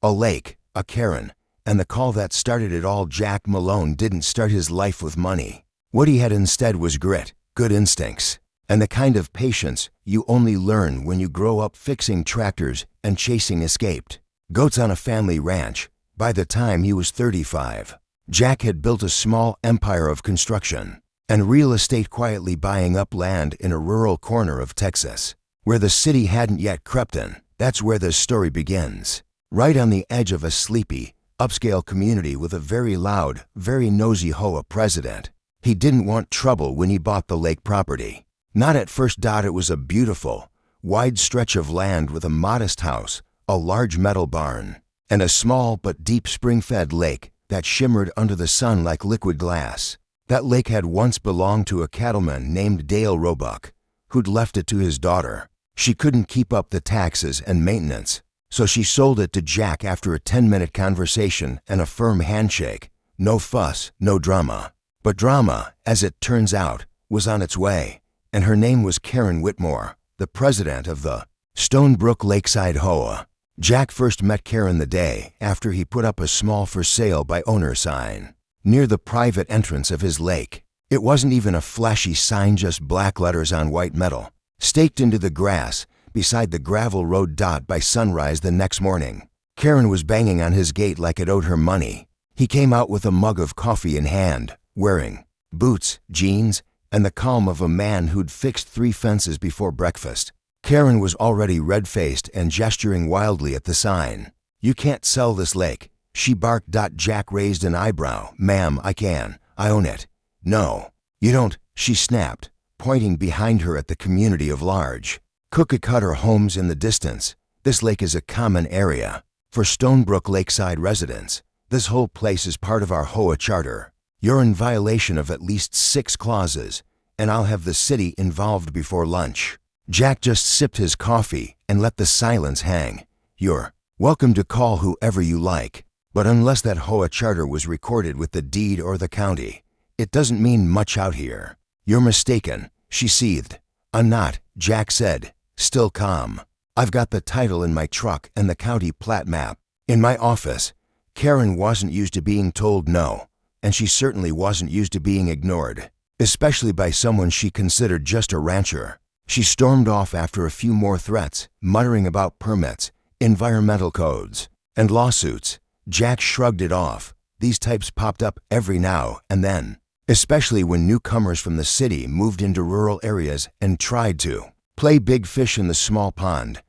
A lake, a Karen, and the call that started it all. Jack Malone didn't start his life with money. What he had instead was grit, good instincts, and the kind of patience you only learn when you grow up fixing tractors and chasing escaped goats on a family ranch. By the time he was 35, Jack had built a small empire of construction and real estate, quietly buying up land in a rural corner of Texas, where the city hadn't yet crept in. That's where this story begins. Right on the edge of a sleepy, upscale community with a very loud, very nosy HOA president. He didn't want trouble when he bought the lake property. Not at first. It was a beautiful, wide stretch of land with a modest house, a large metal barn, and a small but deep spring-fed lake that shimmered under the sun like liquid glass. That lake had once belonged to a cattleman named Dale Roebuck, who'd left it to his daughter. She couldn't keep up the taxes and maintenance, so she sold it to Jack after a 10-minute conversation and a firm handshake. No fuss, no drama. But drama, as it turns out, was on its way, and her name was Karen Whitmore, the president of the Stonebrook Lakeside HOA. Jack first met Karen the day after he put up a small for sale by owner sign near the private entrance of his lake. It wasn't even a flashy sign, just black letters on white metal, staked into the grass beside the gravel road. By sunrise the next morning, Karen was banging on his gate like it owed her money. He came out with a mug of coffee in hand, wearing boots, jeans, and the calm of a man who'd fixed 3 fences before breakfast. Karen was already red-faced and gesturing wildly at the sign. "You can't sell this lake," she barked. Jack raised an eyebrow. "Ma'am, I can. I own it." "No, you don't," she snapped, pointing behind her at the community of large, cookie-cutter homes in the distance. "This lake is a common area for Stonebrook Lakeside residents. This whole place is part of our HOA charter. You're in violation of at least 6 clauses, and I'll have the city involved before lunch." Jack just sipped his coffee and let the silence hang. "You're welcome to call whoever you like, but unless that HOA charter was recorded with the deed or the county, it doesn't mean much out here." "You're mistaken," she seethed. "I'm not," Jack said, still calm. "I've got the title in my truck and the county plat map in my office." Karen wasn't used to being told no, and she certainly wasn't used to being ignored, especially by someone she considered just a rancher. She stormed off after a few more threats, muttering about permits, environmental codes, and lawsuits. Jack shrugged it off. These types popped up every now and then, especially when newcomers from the city moved into rural areas and tried to play big fish in the small pond.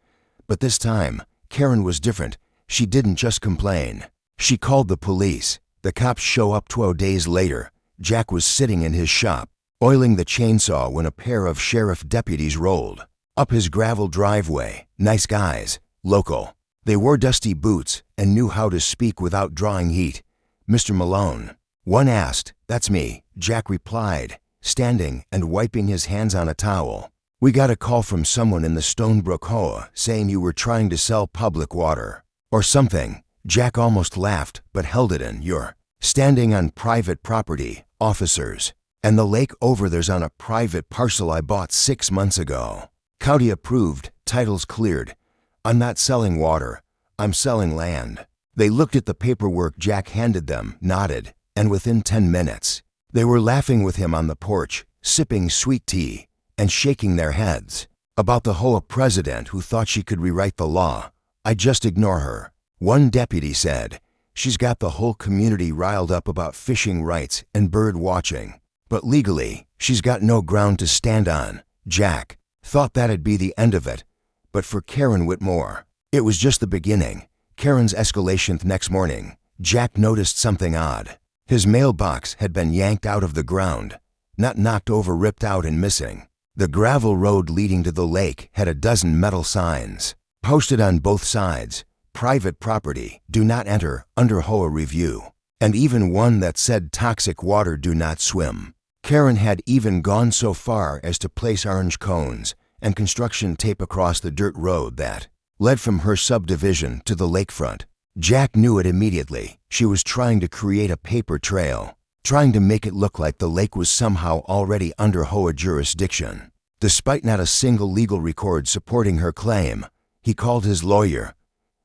But this time, Karen was different. She didn't just complain. She called the police. The cops show up 12 days later. Jack was sitting in his shop, oiling the chainsaw, when a pair of sheriff deputies rolled up his gravel driveway. Nice guys, local. They wore dusty boots and knew how to speak without drawing heat. "Mr. Malone?" one asked. "That's me," Jack replied, standing and wiping his hands on a towel. "We got a call from someone in the Stonebrook HOA saying you were trying to sell public water or something." Jack almost laughed but held it in. "You're standing on private property, officers, and the lake over there's on a private parcel I bought 6 months ago. County approved, titles cleared. I'm not selling water, I'm selling land." They looked at the paperwork Jack handed them, nodded, and within 10 minutes, they were laughing with him on the porch, sipping sweet tea, and shaking their heads. About the HOA president who thought she could rewrite the law, "I'd just ignore her," one deputy said. "She's got the whole community riled up about fishing rights and bird watching. But legally, she's got no ground to stand on." Jack thought that'd be the end of it. But for Karen Whitmore, it was just the beginning. Karen's escalation. The next morning, Jack noticed something odd. His mailbox had been yanked out of the ground. Not knocked over, ripped out and missing. The gravel road leading to the lake had a dozen metal signs posted on both sides. Private property, do not enter, under HOA review. And even one that said toxic water, do not swim. Karen had even gone so far as to place orange cones and construction tape across the dirt road that led from her subdivision to the lakefront. Jack knew it immediately. She was trying to create a paper trail, trying to make it look like the lake was somehow already under HOA jurisdiction. Despite not a single legal record supporting her claim, he called his lawyer.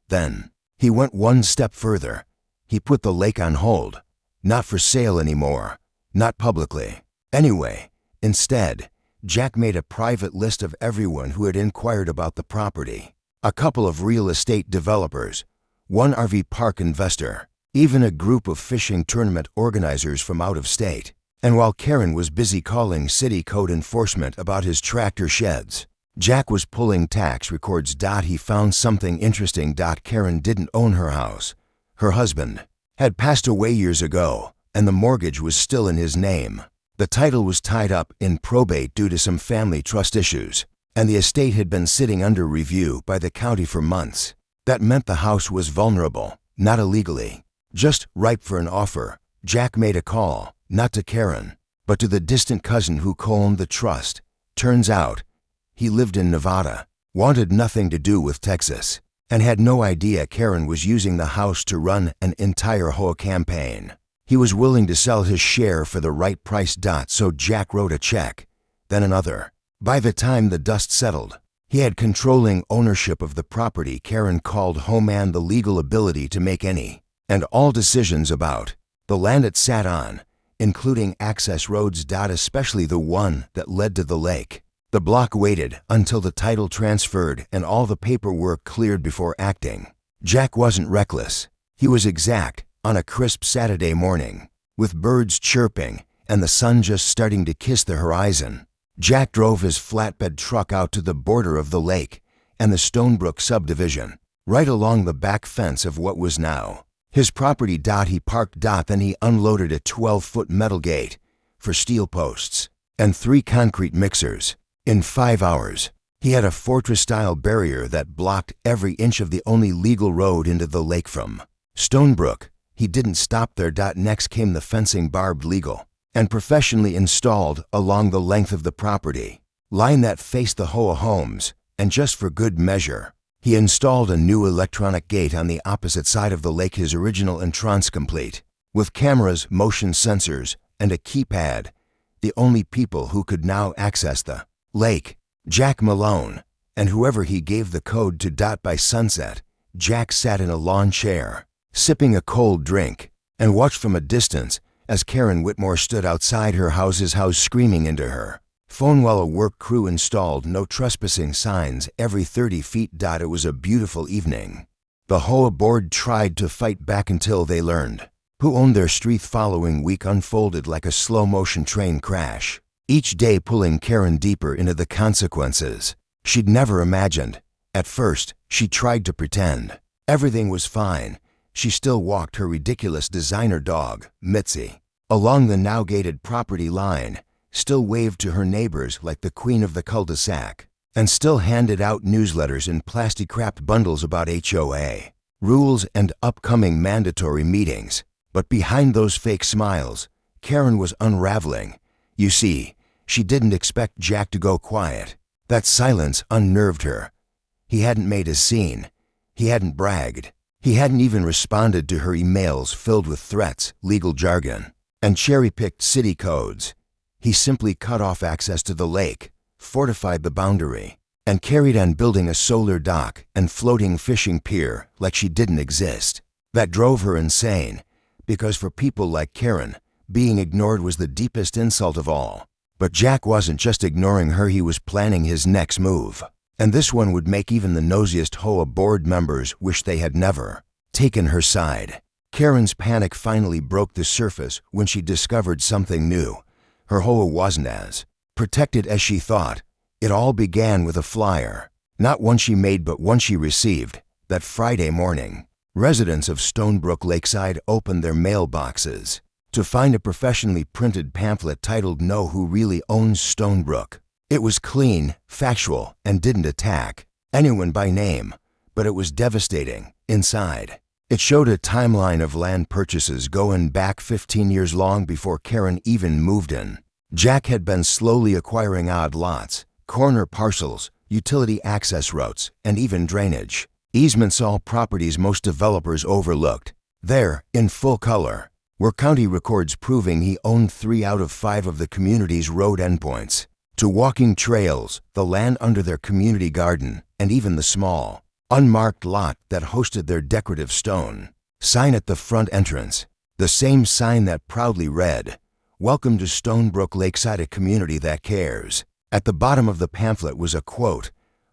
Then, He went one step further. He put the lake on hold. Not for sale anymore. Not publicly. Anyway, instead, Jack made a private list of everyone who had inquired about the property. A couple of real estate developers, one RV park investor, even a group of fishing tournament organizers from out of state. And while Karen was busy calling city code enforcement about his tractor sheds, Jack was pulling tax records. He found something interesting. Karen didn't own her house. Her husband had passed away years ago, and the mortgage was still in his name. The title was tied up in probate due to some family trust issues, and the estate had been sitting under review by the county for months. That meant the house was vulnerable, not illegally, just ripe for an offer. Jack made a call, not to Karen, but to the distant cousin who co-owned the trust. Turns out, he lived in Nevada, wanted nothing to do with Texas, and had no idea Karen was using the house to run an entire HOA campaign. He was willing to sell his share for the right price. So Jack wrote a check, then another. By the time the dust settled, he had controlling ownership of the property Karen called home and the legal ability to make any and all decisions about the land it sat on, including access roads. Especially the one that led to the lake. The block waited until the title transferred and all the paperwork cleared before acting. Jack wasn't reckless. He was exact. On a crisp Saturday morning, with birds chirping and the sun just starting to kiss the horizon, Jack drove his flatbed truck out to the border of the lake and the Stonebrook subdivision, right along the back fence of what was now his property. He parked. Then he unloaded a 12-foot metal gate for steel posts and 3 concrete mixers. In 5 hours, he had a fortress-style barrier that blocked every inch of the only legal road into the lake from Stonebrook. He didn't stop there. Next came the fencing, barbed legal and professionally installed along the length of the property line that faced the HOA homes, and just for good measure, he installed a new electronic gate on the opposite side of the lake, his original entrance complete, with cameras, motion sensors, and a keypad. The only people who could now access the lake, Jack Malone, and whoever he gave the code to. By sunset, Jack sat in a lawn chair, sipping a cold drink, and watched from a distance as Karen Whitmore stood outside her house's house screaming into her phone while a work crew installed no trespassing signs every 30 feet. It was a beautiful evening. The HOA board tried to fight back until they learned who owned their street. Following week unfolded like a slow-motion train crash, each day pulling Karen deeper into the consequences she'd never imagined. At first, she tried to pretend everything was fine. She still walked her ridiculous designer dog, Mitzi, along the now gated property line, still waved to her neighbors like the queen of the cul-de-sac, and still handed out newsletters in plastic-wrapped bundles about HOA rules and upcoming mandatory meetings. But behind those fake smiles, Karen was unraveling. You see, she didn't expect Jack to go quiet. That silence unnerved her. He hadn't made a scene. He hadn't bragged. He hadn't even responded to her emails filled with threats, legal jargon, and cherry-picked city codes. He simply cut off access to the lake, fortified the boundary, and carried on building a solar dock and floating fishing pier like she didn't exist. That drove her insane, because for people like Karen, being ignored was the deepest insult of all. But Jack wasn't just ignoring her, he was planning his next move. And this one would make even the nosiest HOA board members wish they had never taken her side. Karen's panic finally broke the surface when she discovered something new. Her HOA wasn't as protected as she thought. It all began with a flyer, not one she made but one she received. That Friday morning, residents of Stonebrook Lakeside opened their mailboxes to find a professionally printed pamphlet titled "Know Who Really Owns Stonebrook." It was clean, factual, and didn't attack anyone by name, but it was devastating. Inside, it showed a timeline of land purchases going back 15 years, long before Karen even moved in. Jack had been slowly acquiring odd lots, corner parcels, utility access routes, and even drainage easements, all properties most developers overlooked. There, in full color, were county records proving he owned 3 out of 5 of the community's road endpoints, to walking trails, the land under their community garden, and even the small unmarked lot that hosted their decorative stone sign at the front entrance, the same sign that proudly read, "Welcome to Stonebrook Lakeside, a community that cares." At the bottom of the pamphlet was a quote,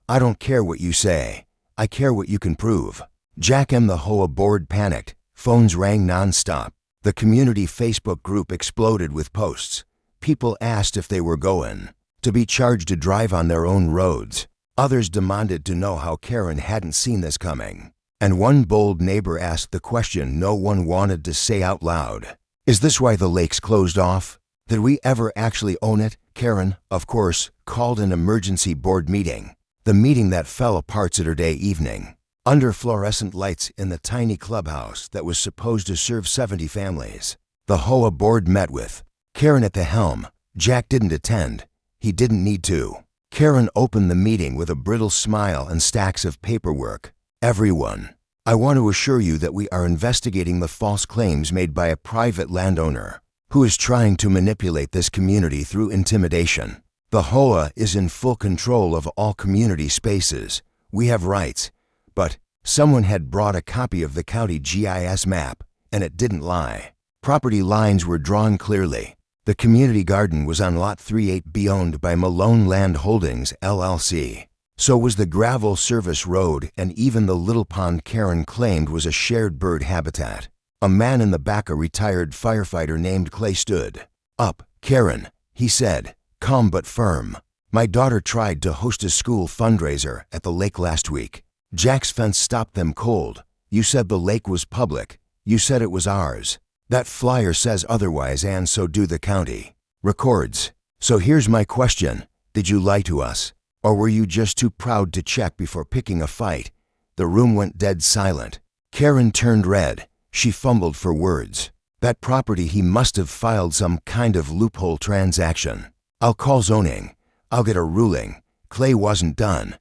"I don't care what you say, I care what you can prove." Jack and the HOA board panicked. Phones rang nonstop. The community Facebook group exploded with posts. People asked if they were going to be charged to drive on their own roads. Others demanded to know how Karen hadn't seen this coming. And one bold neighbor asked the question no one wanted to say out loud. "Is this why the lake's closed off? Did we ever actually own it?" Karen, of course, called an emergency board meeting. The meeting that fell apart Saturday evening. Under fluorescent lights in the tiny clubhouse that was supposed to serve 70 families. The HOA board met with Karen at the helm. Jack didn't attend. He didn't need to. Karen opened the meeting with a brittle smile and stacks of paperwork. "Everyone, I want to assure you that we are investigating the false claims made by a private landowner who is trying to manipulate this community through intimidation. The HOA is in full control of all community spaces. We have rights. But someone had brought a copy of the county GIS map, and it didn't lie. Property lines were drawn clearly. The community garden was on Lot 38B, owned by Malone Land Holdings, LLC. So was the gravel service road, and even the little pond Karen claimed was a shared bird habitat. A man in the back, a retired firefighter named Clay, stood up. "Karen," he said, calm but firm, "my daughter tried to host a school fundraiser at the lake last week. Jack's fence stopped them cold. You said the lake was public. You said it was ours. That flyer says otherwise, and so do the county records. So here's my question. Did you lie to us? Or were you just too proud to check before picking a fight?" The room went dead silent. Karen turned red. She fumbled for words. "That property, he must have filed some kind of loophole transaction. I'll call zoning. I'll get a ruling. Clay wasn't done.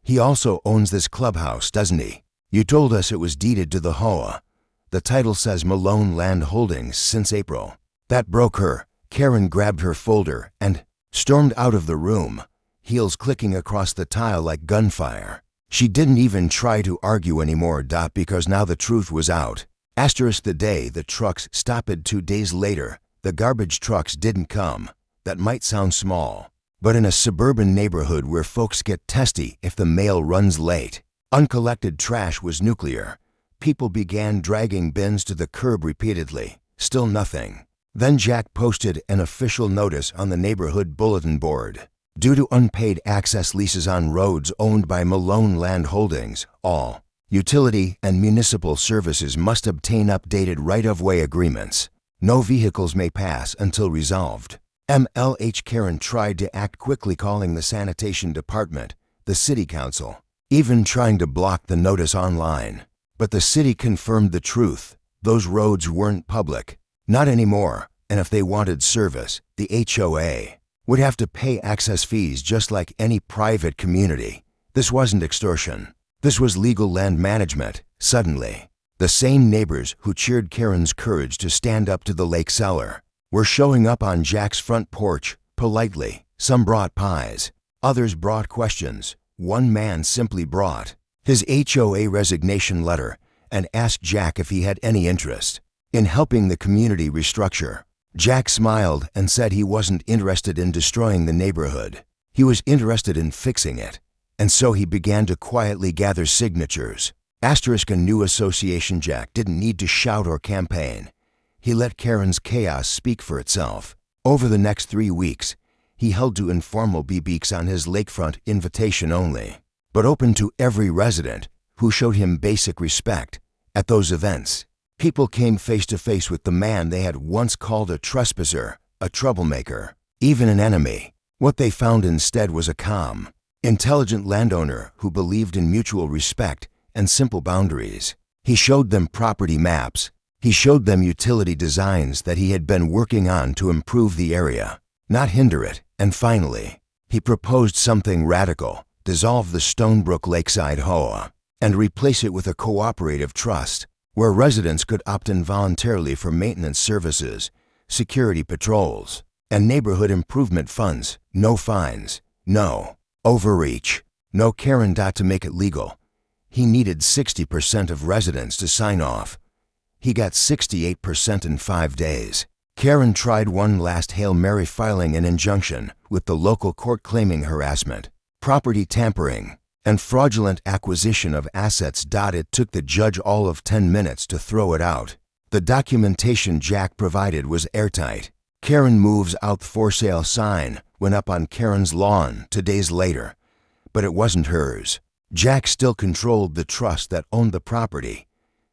He also owns this clubhouse, doesn't he? You told us it was deeded to the HOA. The title says Malone Land Holdings since April." That broke her. Karen grabbed her folder and stormed out of the room, heels clicking across the tile like gunfire. She didn't even try to argue anymore, because now the truth was out. The day the trucks stopped 2 days later, the garbage trucks didn't come. That might sound small, but in a suburban neighborhood where folks get testy if the mail runs late, uncollected trash was nuclear. People began dragging bins to the curb repeatedly. Still nothing. Then Jack posted an official notice on the neighborhood bulletin board. Due to unpaid access leases on roads owned by Malone Land Holdings, all utility and municipal services must obtain updated right-of-way agreements. No vehicles may pass until resolved. MLH Karen tried to act quickly, calling the sanitation department, the city council, even trying to block the notice online. But the city confirmed the truth. Those roads weren't public. Not anymore. And if they wanted service, the HOA would have to pay access fees just like any private community. This wasn't extortion. This was legal land management. Suddenly, the same neighbors who cheered Karen's courage to stand up to the lake seller were showing up on Jack's front porch, politely. Some brought pies. Others brought questions. One man simply brought his HOA resignation letter and asked Jack if he had any interest in helping the community restructure. Jack smiled and said he wasn't interested in destroying the neighborhood. He was interested in fixing it. And so he began to quietly gather signatures. A new association. Jack didn't need to shout or campaign. He let Karen's chaos speak for itself. Over the next 3 weeks, he held to informal BBQs on his lakefront, invitation only, but open to every resident who showed him basic respect. At those events, people came face to face with the man they had once called a trespasser, a troublemaker, even an enemy. What they found instead was a calm, intelligent landowner who believed in mutual respect and simple boundaries. He showed them property maps. He showed them utility designs that he had been working on to improve the area, not hinder it. And finally, he proposed something radical: dissolve the Stonebrook Lakeside HOA and replace it with a cooperative trust where residents could opt in voluntarily for maintenance services, security patrols, and neighborhood improvement funds. No fines, no overreach, no Karen. To make it legal, He needed 60% of residents to sign off. He got 68% in 5 days. Karen tried one last Hail Mary, filing an injunction with the local court claiming harassment, property tampering, and fraudulent acquisition of assets. It took the judge all of 10 minutes to throw it out. The documentation Jack provided was airtight. Karen moves out. For sale sign went up on Karen's lawn 2 days later, but it wasn't hers. Jack still controlled the trust that owned the property.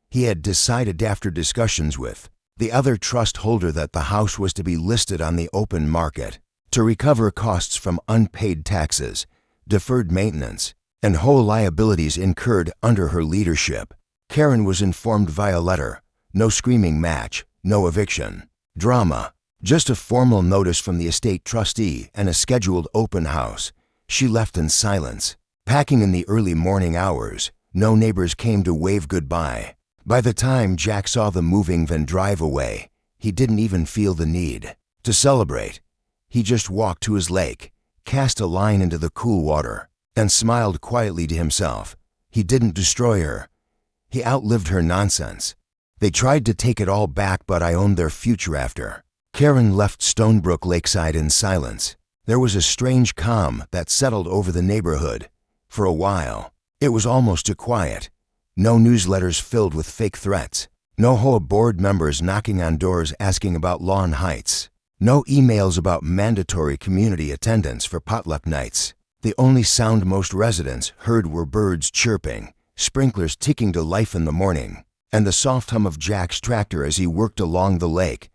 He had decided after discussions with the other trust holder that the house was to be listed on the open market to recover costs from unpaid taxes, deferred maintenance, and HOA liabilities incurred under her leadership. Karen was informed via letter. No screaming match, no eviction drama, just a formal notice from the estate trustee and a scheduled open house. She left in silence. Packing in the early morning hours, no neighbors came to wave goodbye. By the time Jack saw the moving van drive away, he didn't even feel the need to celebrate. He just walked to his lake, cast a line into the cool water, and smiled quietly to himself. He didn't destroy her. He outlived her nonsense. They tried to take it all back, but I owned their future after. Karen left Stonebrook Lakeside in silence. There was a strange calm that settled over the neighborhood. For a while, it was almost too quiet. No newsletters filled with fake threats. No HOA board members knocking on doors asking about lawn heights. No emails about mandatory community attendance for potluck nights. The only sound most residents heard were birds chirping, sprinklers ticking to life in the morning, and the soft hum of Jack's tractor as he worked along the lake.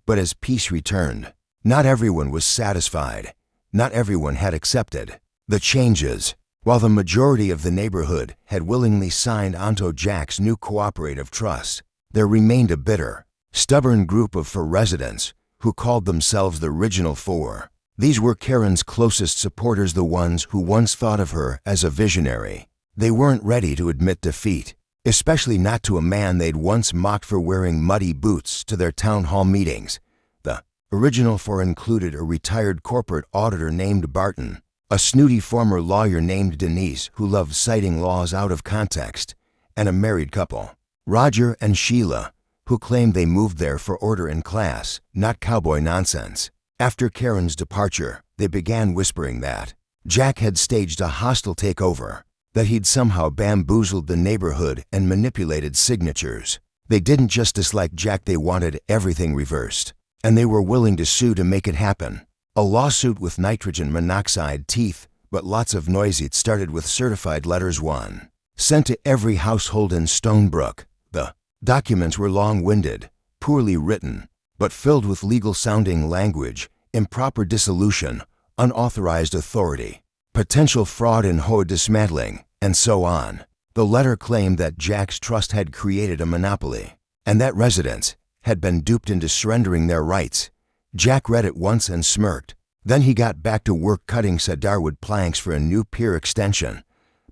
But as peace returned, not everyone was satisfied. Not everyone had accepted the changes. While the majority of the neighborhood had willingly signed onto Jack's new cooperative trust, there remained a bitter, stubborn group of four residents who called themselves the Original Four. These were Karen's closest supporters, the ones who once thought of her as a visionary. They weren't ready to admit defeat, especially not to a man they'd once mocked for wearing muddy boots to their town hall meetings. The Original Four included a retired corporate auditor named Barton, a snooty former lawyer named Denise who loved citing laws out of context, and a married couple, Roger and Sheila, who claimed they moved there for order and class, not cowboy nonsense. After Karen's departure, they began whispering that Jack had staged a hostile takeover, that he'd somehow bamboozled the neighborhood and manipulated signatures. They didn't just dislike Jack, they wanted everything reversed, and they were willing to sue to make it happen. A lawsuit with nitrogen monoxide teeth, but lots of noise. It started with certified letters, one sent to every household in Stonebrook. The documents were long-winded, poorly written, but filled with legal-sounding language, improper dissolution, unauthorized authority, potential fraud in HOA dismantling, and so on. The letter claimed that Jack's trust had created a monopoly, and that residents had been duped into surrendering their rights. Jack read it once and smirked. Then he got back to work cutting cedarwood planks for a new pier extension.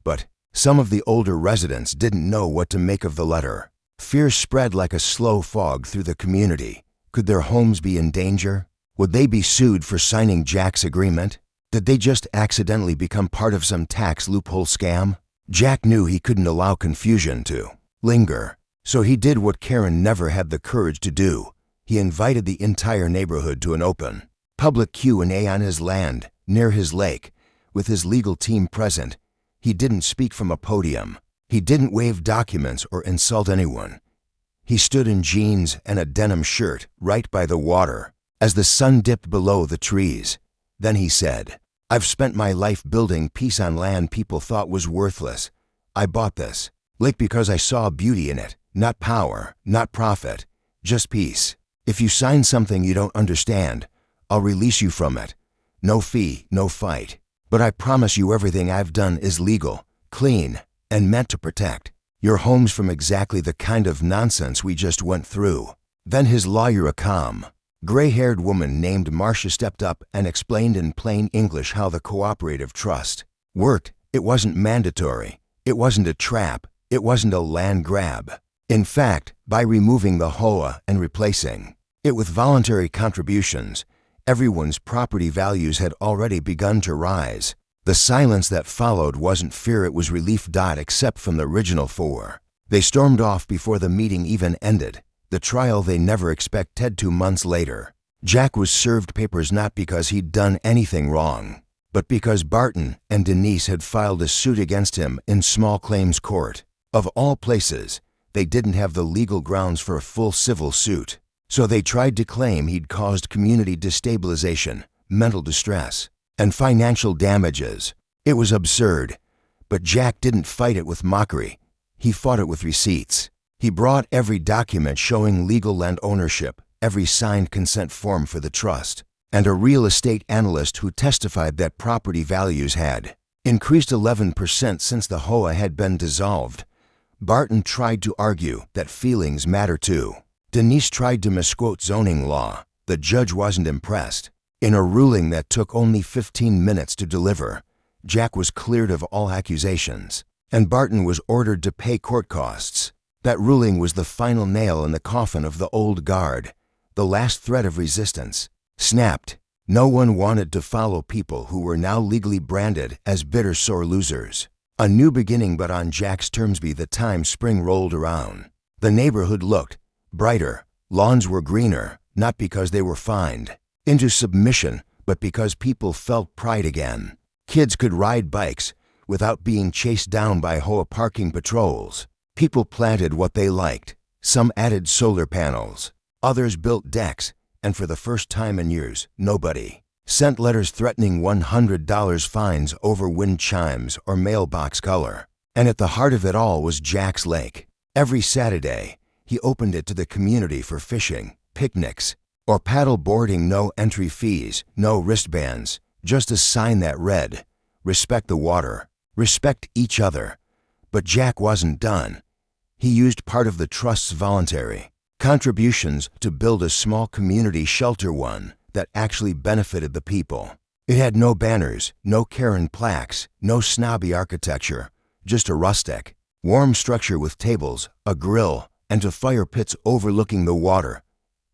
But some of the older residents didn't know what to make of the letter. Fear spread like a slow fog through the community. Could their homes be in danger? Would they be sued for signing Jack's agreement? Did they just accidentally become part of some tax loophole scam? Jack knew he couldn't allow confusion to linger, so he did what Karen never had the courage to do. He invited the entire neighborhood to an open, public Q&A on his land, near his lake, with his legal team present. He didn't speak from a podium. He didn't wave documents or insult anyone. He stood in jeans and a denim shirt right by the water, as the sun dipped below the trees. Then he said, "I've spent my life building peace on land people thought was worthless. I bought this lake because I saw beauty in it, not power, not profit, just peace. If you sign something you don't understand, I'll release you from it. No fee, no fight. But I promise you everything I've done is legal, clean, and meant to protect your homes from exactly the kind of nonsense we just went through." Then his lawyer, a calm, gray-haired woman named Marcia, stepped up and explained in plain English how the cooperative trust worked. It wasn't mandatory. It wasn't a trap. It wasn't a land grab. In fact, by removing the HOA and replacing it with voluntary contributions, everyone's property values had already begun to rise. The silence that followed wasn't fear, it was relief. Except from the original four. They stormed off before the meeting even ended, the trial they never expected. 2 months later, Jack was served papers not because he'd done anything wrong, but because Barton and Denise had filed a suit against him in small claims court. Of all places, they didn't have the legal grounds for a full civil suit, so they tried to claim he'd caused community destabilization, mental distress, and financial damages. It was absurd, but Jack didn't fight it with mockery. He fought it with receipts. He brought every document showing legal land ownership, every signed consent form for the trust, and a real estate analyst who testified that property values had increased 11% since the HOA had been dissolved. Barton tried to argue that feelings matter too. Denise tried to misquote zoning law. The judge wasn't impressed. In a ruling that took only 15 minutes to deliver, Jack was cleared of all accusations, and Barton was ordered to pay court costs. That ruling was the final nail in the coffin of the old guard. The last thread of resistance snapped. No one wanted to follow people who were now legally branded as bitter sore losers. A new beginning, but on Jack's terms. By the time spring rolled around, the neighborhood looked brighter. Lawns were greener, not because they were fined into submission, but because people felt pride again. Kids could ride bikes without being chased down by HOA parking patrols. People planted what they liked. Some added solar panels. Others built decks, and for the first time in years, nobody sent letters threatening $100 fines over wind chimes or mailbox color. And at the heart of it all was Jack's Lake. Every Saturday, he opened it to the community for fishing, picnics, or paddle boarding. No entry fees, no wristbands, just a sign that read, "Respect the water, respect each other." But Jack wasn't done. He used part of the trust's voluntary contributions to build a small community shelter, one that actually benefited the people. It had no banners, no Karen plaques, no snobby architecture, just a rustic, warm structure with tables, a grill, and 2 fire pits overlooking the water.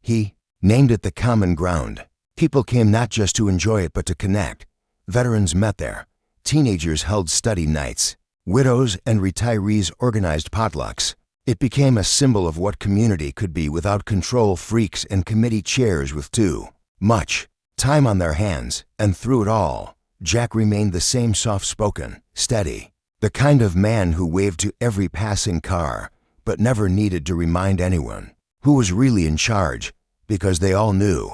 He named it the Common Ground. People came not just to enjoy it but to connect. Veterans met there. Teenagers held study nights. Widows and retirees organized potlucks. It became a symbol of what community could be without control freaks and committee chairs with too much time on their hands. And through it all, Jack remained the same soft-spoken, steady, the kind of man who waved to every passing car, but never needed to remind anyone who was really in charge, because they all knew.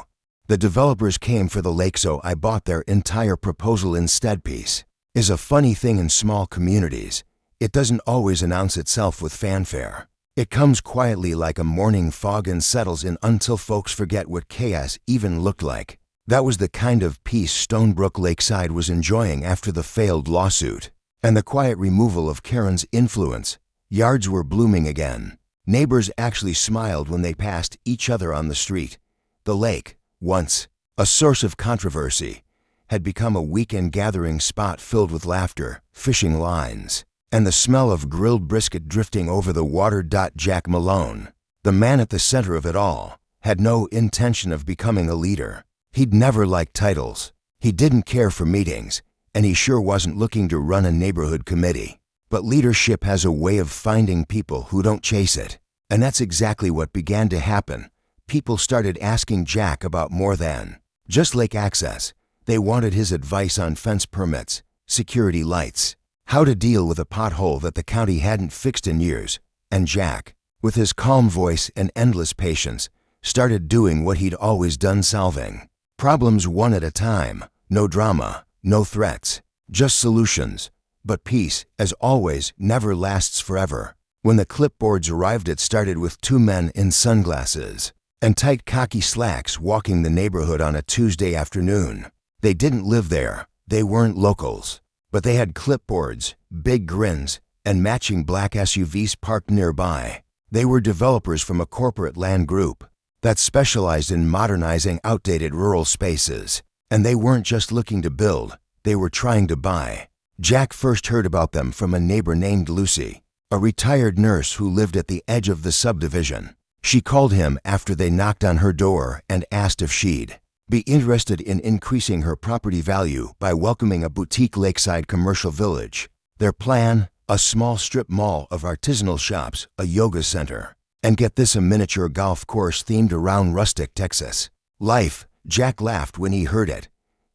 The developers came for the lake, so I bought their entire proposal instead. Peace is a funny thing in small communities. It doesn't always announce itself with fanfare. It comes quietly like a morning fog and settles in until folks forget what chaos even looked like. That was the kind of peace Stonebrook Lakeside was enjoying after the failed lawsuit and the quiet removal of Karen's influence. Yards were blooming again. Neighbors actually smiled when they passed each other on the street. The lake, once a source of controversy, had become a weekend gathering spot filled with laughter, fishing lines, and the smell of grilled brisket drifting over the water. Jack Malone, the man at the center of it all, had no intention of becoming a leader. He'd never liked titles. He didn't care for meetings, and he sure wasn't looking to run a neighborhood committee. But leadership has a way of finding people who don't chase it. And that's exactly what began to happen. People started asking Jack about more than just lake access. They wanted his advice on fence permits, security lights, how to deal with a pothole that the county hadn't fixed in years. And Jack, with his calm voice and endless patience, started doing what he'd always done, solving problems one at a time. No drama, no threats, just solutions. But peace, as always, never lasts forever. When the clipboards arrived, it started with 2 men in sunglasses and tight khaki slacks walking the neighborhood on a Tuesday afternoon. They didn't live there. They weren't locals. But they had clipboards, big grins, and matching black SUVs parked nearby. They were developers from a corporate land group that specialized in modernizing outdated rural spaces. And they weren't just looking to build, they were trying to buy. Jack first heard about them from a neighbor named Lucy, a retired nurse who lived at the edge of the subdivision. She called him after they knocked on her door and asked if she'd be interested in increasing her property value by welcoming a boutique lakeside commercial village. Their plan, a small strip mall of artisanal shops, a yoga center, and get this, a miniature golf course themed around rustic Texas life. Jack laughed when he heard it.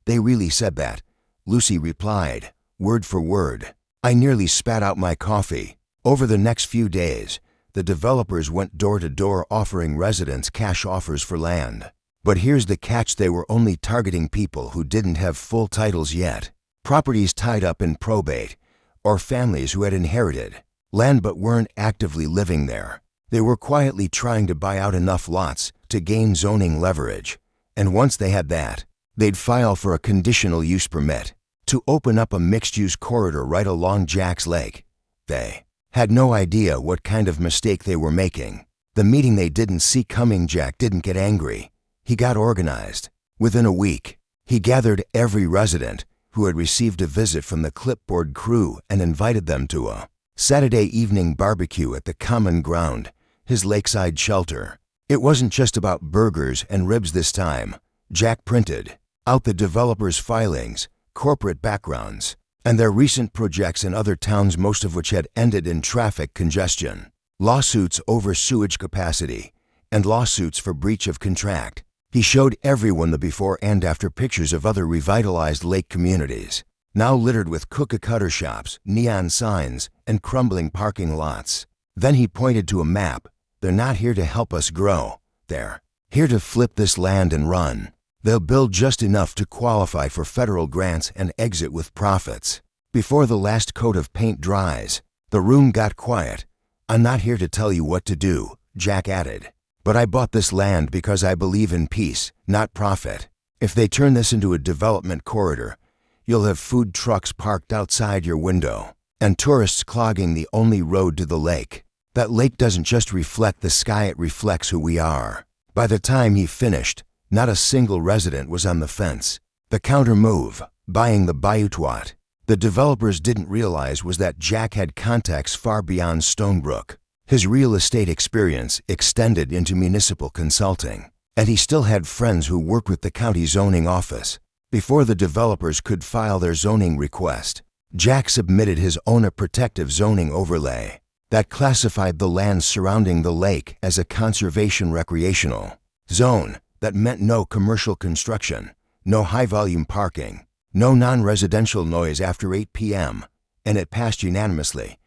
They really said that? Lucy replied, word for word. I nearly spat out my coffee. Over the next few days, the developers went door to door offering residents cash offers for land. But here's the catch: they were only targeting people who didn't have full titles yet, properties tied up in probate, or families who had inherited land but weren't actively living there. They were quietly trying to buy out enough lots to gain zoning leverage, and once they had that, they'd file for a conditional use permit to open up a mixed-use corridor right along Jack's Lake. They had no idea what kind of mistake they were making. The meeting they didn't see coming. Jack didn't get angry. He got organized. Within a week, he gathered every resident who had received a visit from the clipboard crew and invited them to a Saturday evening barbecue at the Common Ground, his lakeside shelter. It wasn't just about burgers and ribs this time. Jack printed out the developers' filings, corporate backgrounds, and their recent projects in other towns, most of which had ended in traffic congestion, lawsuits over sewage capacity, and lawsuits for breach of contract. He showed everyone the before and after pictures of other revitalized lake communities, now littered with cookie-cutter shops, neon signs, and crumbling parking lots. Then he pointed to a map. They're not here to help us grow. They're here to flip this land and run. They'll build just enough to qualify for federal grants and exit with profits. Before the last coat of paint dries, the room got quiet. I'm not here to tell you what to do, Jack added. But I bought this land because I believe in peace, not profit. If they turn this into a development corridor, you'll have food trucks parked outside your window and tourists clogging the only road to the lake. That lake doesn't just reflect the sky, it reflects who we are. By the time he finished, not a single resident was on the fence. The counter move, buying the Bayou-Twat, the developers didn't realize was that Jack had contacts far beyond Stonebrook. His real estate experience extended into municipal consulting, and he still had friends who worked with the county zoning office. Before the developers could file their zoning request, Jack submitted his own a protective zoning overlay that classified the land surrounding the lake as a conservation recreational zone. That meant no commercial construction, no high-volume parking, no non-residential noise after 8 p.m., and it passed unanimously.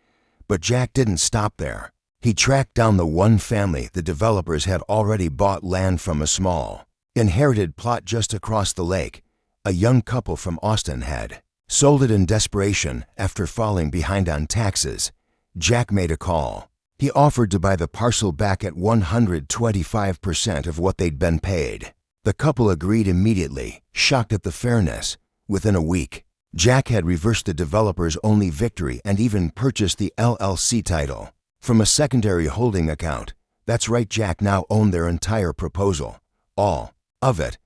But Jack didn't stop there. He tracked down the one family the developers had already bought land from, a small, inherited plot just across the lake. A young couple from Austin had sold it in desperation after falling behind on taxes. Jack made a call. He offered to buy the parcel back at 125% of what they'd been paid. The couple agreed immediately, shocked at the fairness. Within a week, Jack had reversed the developer's only victory and even purchased the LLC title from a secondary holding account. That's right, Jack now owned their entire proposal. All of it.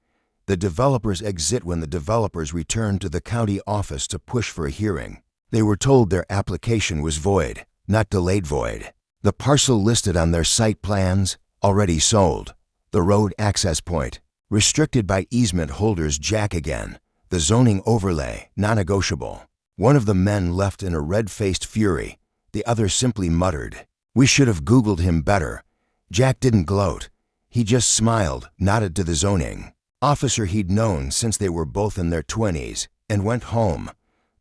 The developers exit when the developers returned to the county office to push for a hearing. They were told their application was void, not delayed void. The parcel listed on their site plans, already sold. The road access point, restricted by easement holders. Jack again. The zoning overlay, non-negotiable. One of the men left in a red-faced fury. The other simply muttered, "We should have Googled him better." Jack didn't gloat. He just smiled, nodded to the zoning officer he'd known since they were both in their 20s, and went home.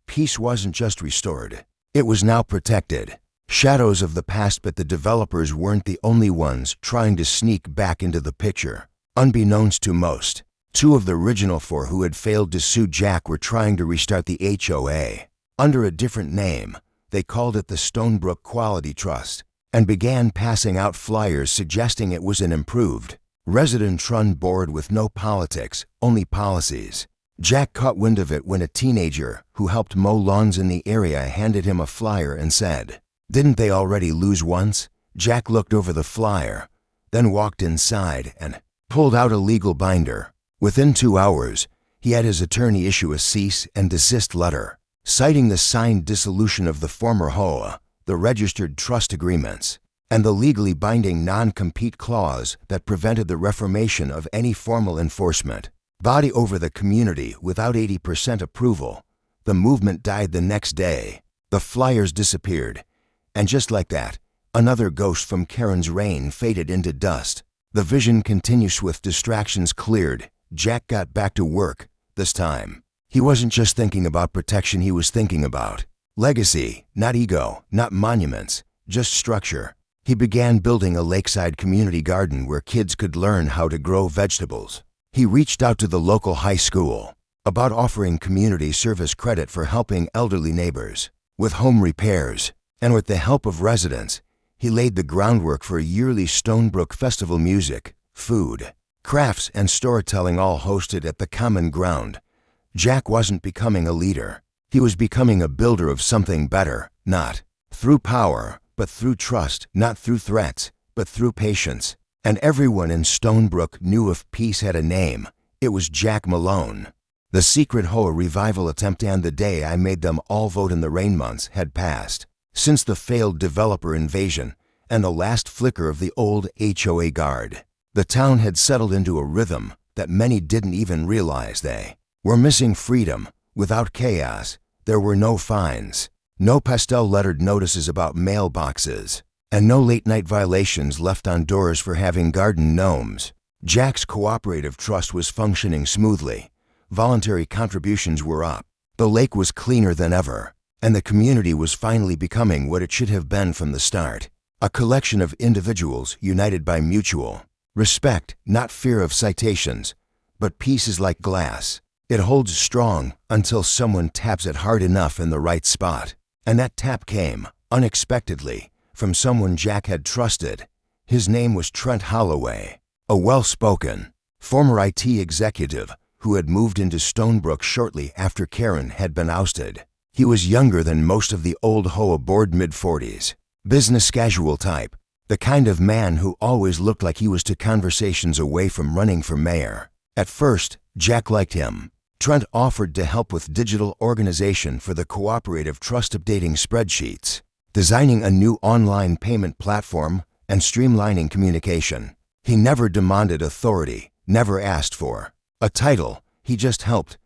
Peace wasn't just restored. It was now protected. Shadows of the past, but the developers weren't the only ones trying to sneak back into the picture. Unbeknownst to most, two of the original four who had failed to sue Jack were trying to restart the HOA. Under a different name, they called it the Stonebrook Quality Trust, and began passing out flyers suggesting it was an improved, resident-run board with no politics, only policies. Jack caught wind of it when a teenager who helped mow lawns in the area handed him a flyer and said, "Didn't they already lose once?" Jack looked over the flyer, then walked inside and pulled out a legal binder. Within 2 hours, he had his attorney issue a cease and desist letter, citing the signed dissolution of the former HOA, the registered trust agreements, and the legally binding non-compete clause that prevented the reformation of any formal enforcement. Body over the community without 80% approval. The movement died the next day. The flyers disappeared. And just like that, another ghost from Karen's reign faded into dust. The vision continuous with distractions cleared. Jack got back to work, this time. He wasn't just thinking about protection, he was thinking about legacy, not ego, not monuments, just structure. He began building a lakeside community garden where kids could learn how to grow vegetables. He reached out to the local high school about offering community service credit for helping elderly neighbors with home repairs, and with the help of residents, he laid the groundwork for a yearly Stonebrook festival, music, food, crafts, and storytelling, all hosted at the common ground. Jack wasn't becoming a leader. He was becoming a builder of something better, not through power, but through trust, not through threats, but through patience. And everyone in Stonebrook knew if peace had a name, it was Jack Malone. The secret HOA revival attempt and the day I made them all vote in the rain months had passed. Since the failed developer invasion and the last flicker of the old HOA guard, the town had settled into a rhythm that many didn't even realize they were missing. Freedom. Without chaos, there were no fines, no pastel-lettered notices about mailboxes, and no late-night violations left on doors for having garden gnomes. Jack's cooperative trust was functioning smoothly. Voluntary contributions were up. The lake was cleaner than ever, and the community was finally becoming what it should have been from the start. A collection of individuals united by mutual respect, not fear of citations. But peace is like glass. It holds strong until someone taps it hard enough in the right spot. And that tap came, unexpectedly, from someone Jack had trusted. His name was Trent Holloway, a well-spoken, former IT executive who had moved into Stonebrook shortly after Karen had been ousted. He was younger than most of the old HOA board, mid-40s, business casual type, the kind of man who always looked like he was 2 conversations away from running for mayor. At first, Jack liked him. Trent offered to help with digital organization for the cooperative trust, updating spreadsheets, designing a new online payment platform, and streamlining communication. He never demanded authority, never asked for a title, he just helped.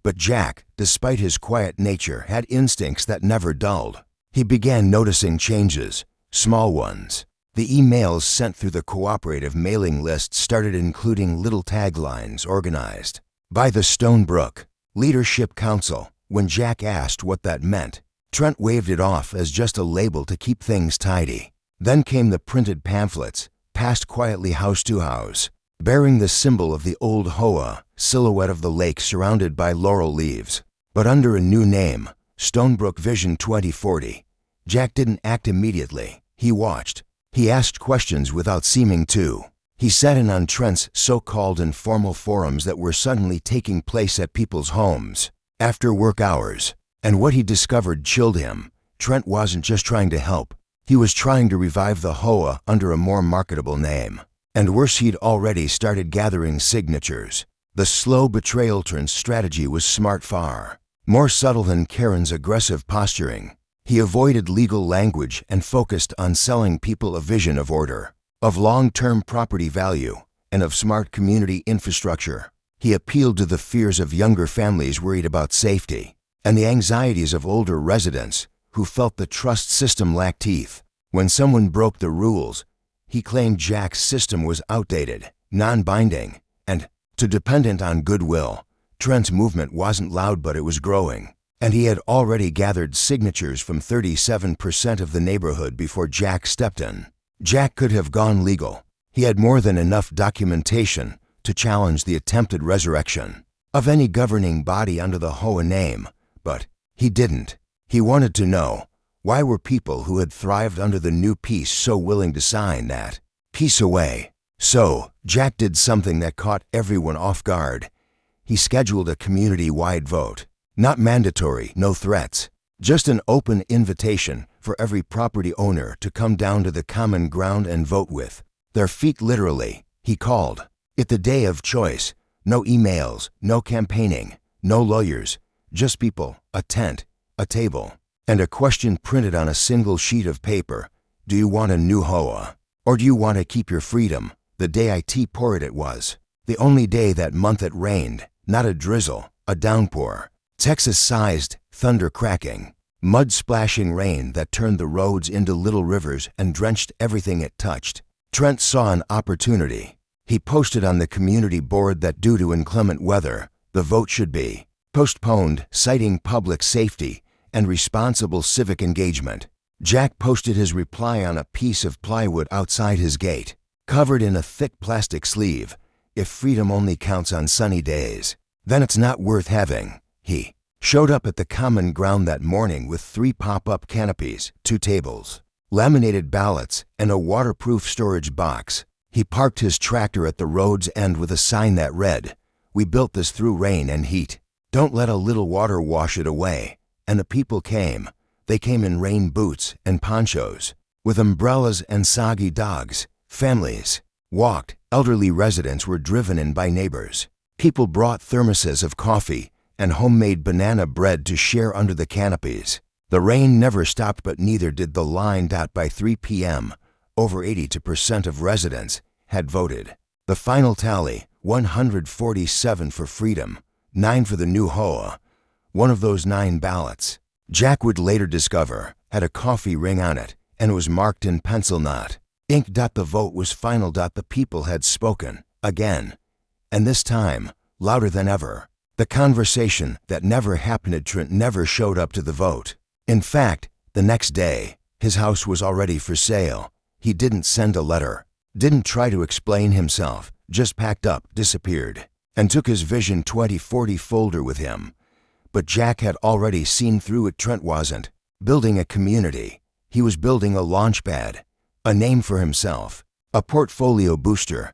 But Jack, despite his quiet nature, had instincts that never dulled. He began noticing changes, small ones. The emails sent through the cooperative mailing list started including little taglines organized by the Stonebrook Leadership Council. When Jack asked what that meant, Trent waved it off as just a label to keep things tidy. Then came the printed pamphlets, passed quietly house to house, bearing the symbol of the old HOA, silhouette of the lake surrounded by laurel leaves. But under a new name, Stonebrook Vision 2040. Jack didn't act immediately. He watched. He asked questions without seeming to. He sat in on Trent's so-called informal forums that were suddenly taking place at people's homes after work hours. And what he discovered chilled him. Trent wasn't just trying to help. He was trying to revive the HOA under a more marketable name. And worse, he'd already started gathering signatures. The slow betrayal. Trent's strategy was smart, far more subtle than Karen's aggressive posturing. He avoided legal language and focused on selling people a vision of order, of long-term property value, and of smart community infrastructure. He appealed to the fears of younger families worried about safety, and the anxieties of older residents who felt the trust system lacked teeth. When someone broke the rules, he claimed Jack's system was outdated, non-binding, and too dependent on goodwill. Trent's movement wasn't loud, but it was growing. And he had already gathered signatures from 37% of the neighborhood before Jack stepped in. Jack could have gone legal. He had more than enough documentation to challenge the attempted resurrection of any governing body under the HOA name, but he didn't. He wanted to know, why were people who had thrived under the new peace so willing to sign that peace away? So, Jack did something that caught everyone off guard. He scheduled a community-wide vote. Not mandatory, no threats, just an open invitation for every property owner to come down to the common ground and vote with their feet, literally. He called it the day of choice. No emails, no campaigning, no lawyers, just people, a tent, a table, and a question printed on a single sheet of paper. Do you want a new HOA? Or do you want to keep your freedom? The day it was. The only day that month it rained, not a drizzle, a downpour. Texas-sized, thunder-cracking, mud-splashing rain that turned the roads into little rivers and drenched everything it touched. Trent saw an opportunity. He posted on the community board that due to inclement weather, the vote should be postponed, citing public safety and responsible civic engagement. Jack posted his reply on a piece of plywood outside his gate, covered in a thick plastic sleeve. If freedom only counts on sunny days, then it's not worth having. He showed up at the common ground that morning with 3 pop-up canopies, 2 tables, laminated ballots, and a waterproof storage box. He parked his tractor at the road's end with a sign that read, "We built this through rain and heat. Don't let a little water wash it away." And the people came. They came in rain boots and ponchos, with umbrellas and soggy dogs. Families walked. Elderly residents were driven in by neighbors. People brought thermoses of coffee and homemade banana bread to share under the canopies. The rain never stopped, but neither did the line. By 3 p.m., over 82% of residents had voted. The final tally, 147 for freedom, 9 for the new HOA. One of those 9 ballots, Jack would later discover, had a coffee ring on it and was marked in pencil not ink. The vote was final. The people had spoken again, and this time louder than ever. The conversation that never happened. Trent never showed up to the vote. In fact, the next day, his house was already for sale. He didn't send a letter, didn't try to explain himself, just packed up, disappeared, and took his Vision 2040 folder with him. But Jack had already seen through it. Trent wasn't building a community. He was building a launchpad, a name for himself, a portfolio booster.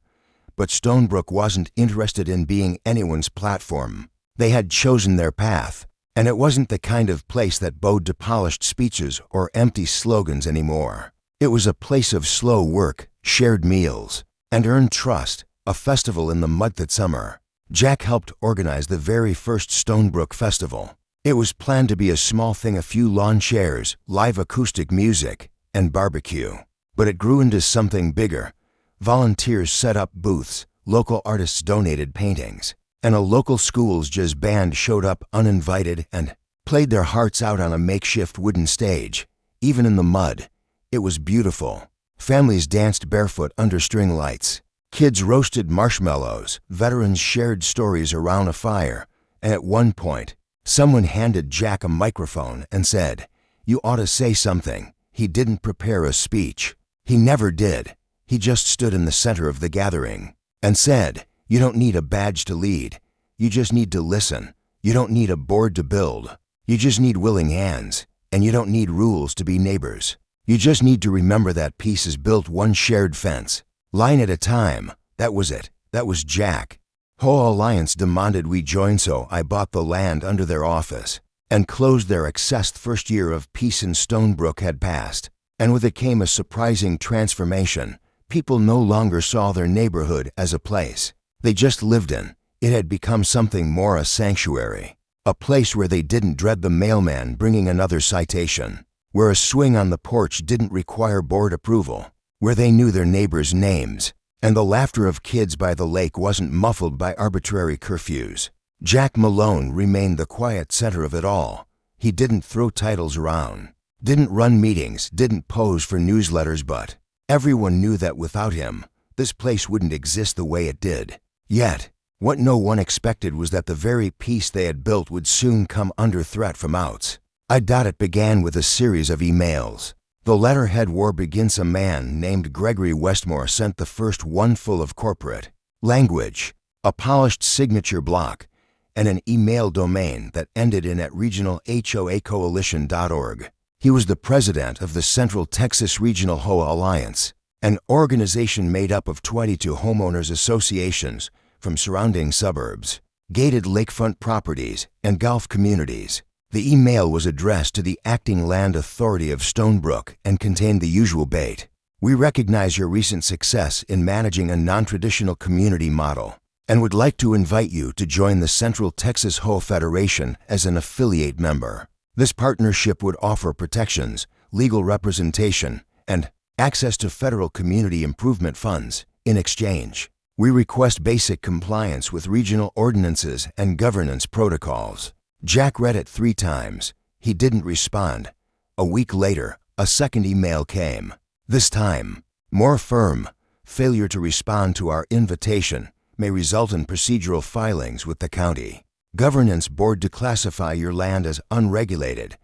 But Stonebrook wasn't interested in being anyone's platform. They had chosen their path, and it wasn't the kind of place that bowed to polished speeches or empty slogans anymore. It was a place of slow work, shared meals, and earned trust, a festival in the mud that summer. Jack helped organize the very first Stonebrook festival. It was planned to be a small thing, a few lawn chairs, live acoustic music, and barbecue. But it grew into something bigger. Volunteers set up booths, local artists donated paintings, and a local school's jazz band showed up uninvited and played their hearts out on a makeshift wooden stage. Even in the mud, it was beautiful. Families danced barefoot under string lights. Kids roasted marshmallows. Veterans shared stories around a fire. And at one point, someone handed Jack a microphone and said, "You ought to say something." He didn't prepare a speech. He never did. He just stood in the center of the gathering and said, "You don't need a badge to lead. You just need to listen. You don't need a board to build. You just need willing hands. And you don't need rules to be neighbors. You just need to remember that peace is built one shared fence, line at a time." That was it. That was Jack. HOA Alliance demanded we join, so I bought the land under their office and closed their accessed first year of peace in Stonebrook had passed. And with it came a surprising transformation. People no longer saw their neighborhood as a place they just lived in. It had become something more, a sanctuary, a place where they didn't dread the mailman bringing another citation, where a swing on the porch didn't require board approval, where they knew their neighbors' names, and the laughter of kids by the lake wasn't muffled by arbitrary curfews. Jack Malone remained the quiet center of it all. He didn't throw titles around, didn't run meetings, didn't pose for newsletters, but everyone knew that without him, this place wouldn't exist the way it did. Yet, what no one expected was that the very peace they had built would soon come under threat from outs. It began with a series of emails. The letterhead war begins. A man named Gregory Westmore sent the first one, full of corporate language, a polished signature block, and an email domain that ended in @regionalhoacoalition.org. He was the president of the Central Texas Regional HOA Alliance, an organization made up of 22 homeowners associations from surrounding suburbs, gated lakefront properties, and golf communities. The email was addressed to the acting land authority of Stonebrook and contained the usual bait. "We recognize your recent success in managing a non-traditional community model and would like to invite you to join the Central Texas HOA Federation as an affiliate member. This partnership would offer protections, legal representation, and access to federal community improvement funds. In exchange, We request basic compliance with regional ordinances and governance protocols. Jack read it 3 times. He didn't respond. A week later, a second email came. This time, more firm. Failure to respond to our invitation may result in procedural filings with the county governance board to classify your land as unregulated.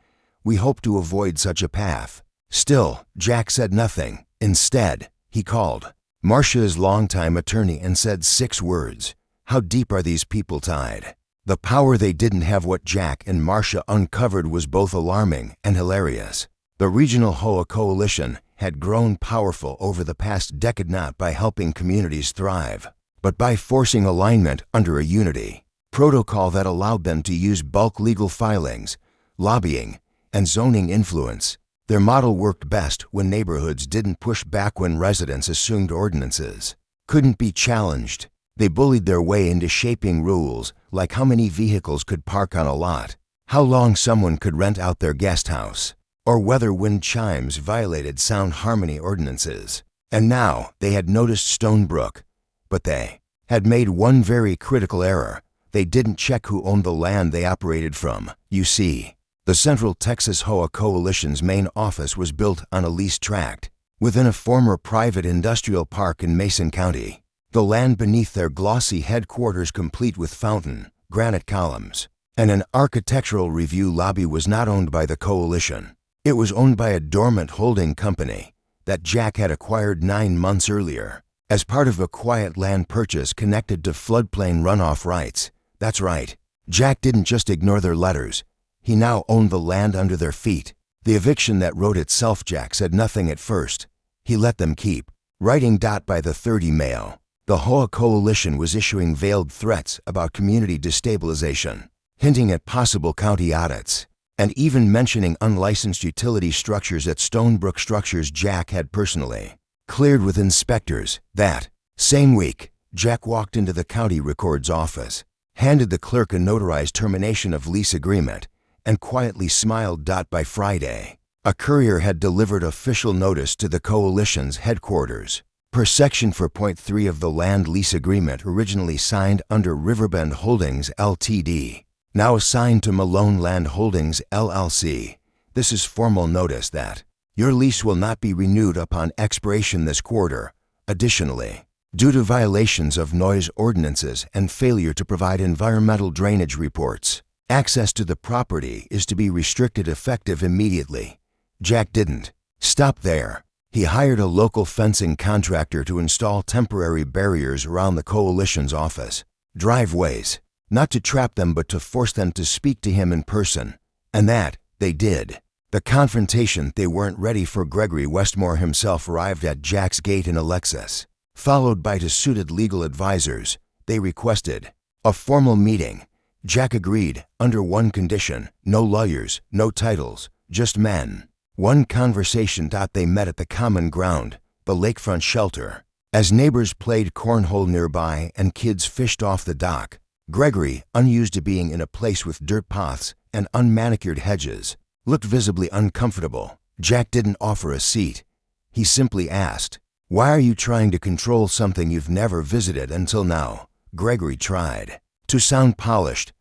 We hope to avoid such a path. Still, Jack said nothing. Instead, he called Marcia's longtime attorney and said 6 words. How deep are these people tied? The power they didn't have. What Jack and Marcia uncovered was both alarming and hilarious. The regional HOA coalition had grown powerful over the past decade, not by helping communities thrive, but by forcing alignment under a unity protocol that allowed them to use bulk legal filings, lobbying, and zoning influence. Their model worked best when neighborhoods didn't push back, when residents assumed ordinances couldn't be challenged. They bullied their way into shaping rules like how many vehicles could park on a lot, how long someone could rent out their guest house, or whether wind chimes violated sound harmony ordinances. And now they had noticed Stonebrook, but they had made one very critical error. They didn't check who owned the land they operated from. You see, the Central Texas HOA Coalition's main office was built on a leased tract within a former private industrial park in Mason County. The land beneath their glossy headquarters, complete with fountain, granite columns, and an architectural review lobby, was not owned by the coalition. It was owned by a dormant holding company that Jack had acquired 9 months earlier as part of a quiet land purchase connected to floodplain runoff rights. That's right, Jack didn't just ignore their letters. He now owned the land under their feet. The eviction that wrote itself. Jack said nothing at first. He let them keep writing. By the 3rd email, the HOA coalition was issuing veiled threats about community destabilization, hinting at possible county audits, and even mentioning unlicensed utility structures at Stonebrook, structures Jack had personally cleared with inspectors. That same week, Jack walked into the county records office, handed the clerk a notarized termination of lease agreement, and quietly smiled. By Friday, a courier had delivered official notice to the coalition's headquarters. Per section 4.3 of the land lease agreement, originally signed under Riverbend Holdings Ltd., now assigned to Malone Land Holdings LLC, this is formal notice that your lease will not be renewed upon expiration this quarter. Additionally, due to violations of noise ordinances and failure to provide environmental drainage reports, access to the property is to be restricted effective immediately. Jack didn't stop there. He hired a local fencing contractor to install temporary barriers around the coalition's office driveways, not to trap them but to force them to speak to him in person. And that they did. The confrontation they weren't ready for. Gregory Westmore himself arrived at Jack's gate in a Lexus, followed by 2 suited legal advisors. They requested a formal meeting. Jack agreed under one condition: no lawyers, no titles, just men. One conversation. They met at the common ground, the lakefront shelter. As neighbors played cornhole nearby and kids fished off the dock, Gregory, unused to being in a place with dirt paths and unmanicured hedges, looked visibly uncomfortable. Jack didn't offer a seat. He simply asked, "Why are you trying to control something you've never visited until now?" Gregory tried to sound polished.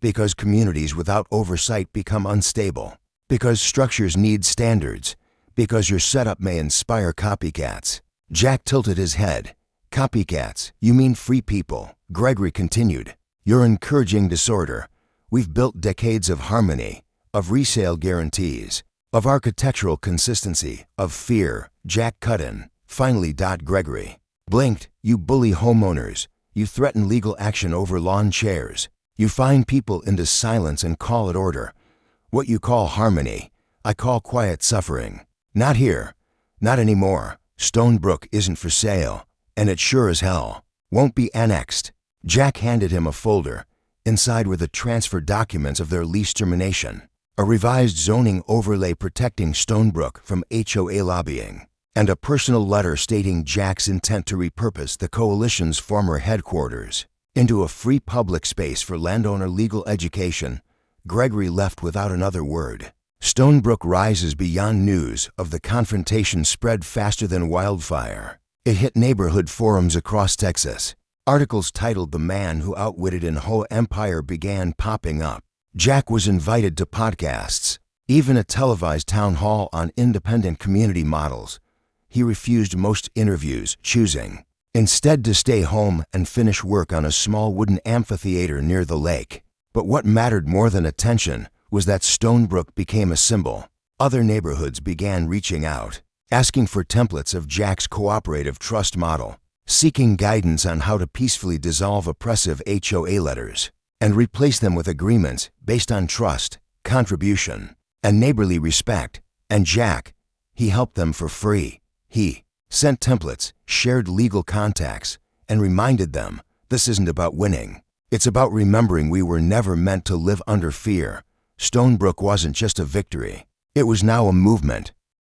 Because communities without oversight become unstable. Because structures need standards. Because your setup may inspire copycats. Jack tilted his head. "Copycats? You mean free people?" Gregory continued. "You're encouraging disorder. We've built decades of harmony, of resale guarantees, of architectural consistency, of fear." Jack cut in. Finally, Gregory blinked. "You bully homeowners. You threaten legal action over lawn chairs. You fine people into silence and call it order. What you call harmony, I call quiet suffering. Not here. Not anymore. Stonebrook isn't for sale, and it sure as hell won't be annexed." Jack handed him a folder. Inside were the transfer documents of their lease termination, a revised zoning overlay protecting Stonebrook from HOA lobbying, and a personal letter stating Jack's intent to repurpose the coalition's former headquarters into a free public space for landowner legal education. Gregory left without another word. Stonebrook rises beyond. News of the confrontation spread faster than wildfire. It hit neighborhood forums across Texas. Articles titled "The Man Who Outwitted an HOA Empire" began popping up. Jack was invited to podcasts, even a televised town hall on independent community models. He refused most interviews, choosing instead to stay home and finish work on a small wooden amphitheater near the lake. But what mattered more than attention was that Stonebrook became a symbol. Other neighborhoods began reaching out, asking for templates of Jack's cooperative trust model, seeking guidance on how to peacefully dissolve oppressive HOA letters and replace them with agreements based on trust, contribution, and neighborly respect. And Jack, he helped them for free. He sent templates, shared legal contacts, and reminded them this isn't about winning. It's about remembering we were never meant to live under fear. Stonebrook wasn't just a victory. It was now a movement,